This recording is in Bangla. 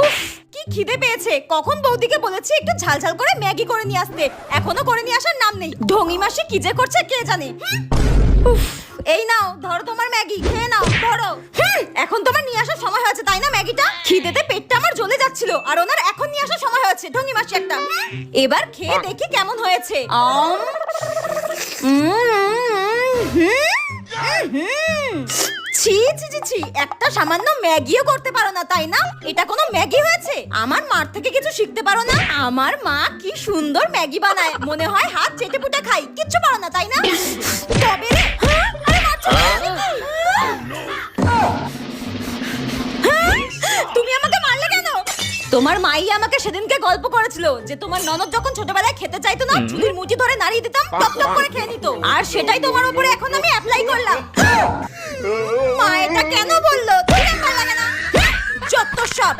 উফ, কি খিদে পেয়েছে। কখন বৌদিকে বলেছি একটু ঝালঝাল করে ম্যাগি করে নিয়ে আসতে, এখনো করে নিয়ে আসার নাম নেই। ঢঙি মাসি কি যে করছে কে জানে। উফ, এই নাও ধরো তোমার ম্যাগি, খেয়ে নাও ধরো। এখন তোমার নিয়ে আসার সময় হয়েছে তাই না ম্যাগিটা? খিদেতে পেটটা আমার জ্বলে যাচ্ছিল, আর ওনার এখন নিয়ে আসার সময় হয়েছে। ঢঙি মাসি একটা। এবার খেয়ে দেখি কেমন হয়েছে। ছি ছি ছি ছি, একটা সামান্য ম্যাগিও করতে পারো না তাই না? এটা কোনো ম্যাগি হয়েছে? আমার মার থেকে কিছু শিখতে পারো না? আমার মা কি সুন্দর ম্যাগি বানায়, মনে হয় হাত চেটে পুটে খাই। কিচ্ছু পারো না তাই না? তবে রে, আরে মারছো কেন? তুমি আমাকে মারলে কেন? তোমার মাই আমাকে সেদিনকে গল্প করেছিল যে তোমার ননদ যখন ছোটবেলায় খেতে চাইতো না, চুলির মুঠি ধরে নাড়িয়ে দিতাম, টপ টপ করে খেয়ে নিত। আর সেটাই তোমার উপরে এখন আমি অ্যাপ্লাই করলাম। মা এটা কেন বললো? তুমি আমার লাগে না, যত সব।